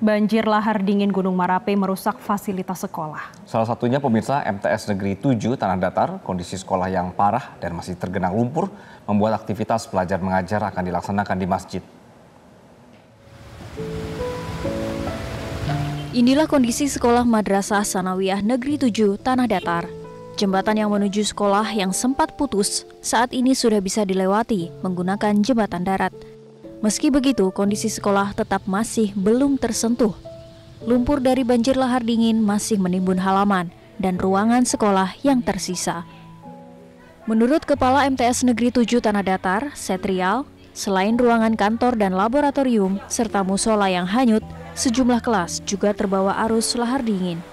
Banjir lahar dingin Gunung Merapi merusak fasilitas sekolah. Salah satunya pemirsa MTS Negeri 7 Tanah Datar, kondisi sekolah yang parah dan masih tergenang lumpur membuat aktivitas belajar mengajar akan dilaksanakan di masjid. Inilah kondisi sekolah Madrasah Sanawiyah Negeri 7 Tanah Datar. Jembatan yang menuju sekolah yang sempat putus saat ini sudah bisa dilewati menggunakan jembatan darat. Meski begitu, kondisi sekolah tetap masih belum tersentuh. Lumpur dari banjir lahar dingin masih menimbun halaman dan ruangan sekolah yang tersisa. Menurut Kepala MTS Negeri 7 Tanah Datar, Setrial, selain ruangan kantor dan laboratorium serta musola yang hanyut, sejumlah kelas juga terbawa arus lahar dingin.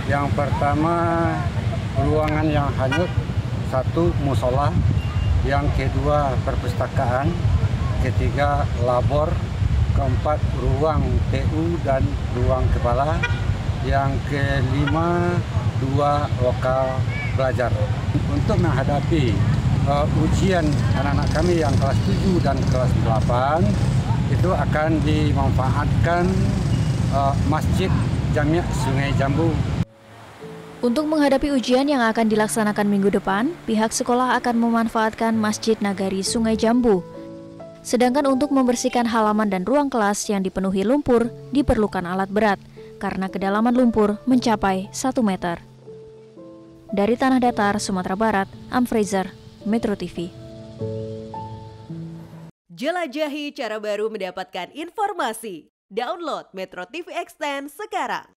Yang pertama, ruangan yang hanyut, satu musola, yang kedua perpustakaan, ketiga labor, keempat ruang TU dan ruang kepala, yang kelima dua lokal belajar. Untuk menghadapi ujian anak-anak kami yang kelas 7 dan kelas 8, itu akan dimanfaatkan Masjid Jami' Sungai Jambu. Untuk menghadapi ujian yang akan dilaksanakan minggu depan, pihak sekolah akan memanfaatkan Masjid Nagari Sungai Jambu. Sedangkan untuk membersihkan halaman dan ruang kelas yang dipenuhi lumpur, diperlukan alat berat, karena kedalaman lumpur mencapai 1 meter. Dari Tanah Datar, Sumatera Barat, Fraser, Metro TV. Jelajahi cara baru mendapatkan informasi. Download Metro TV Extend sekarang.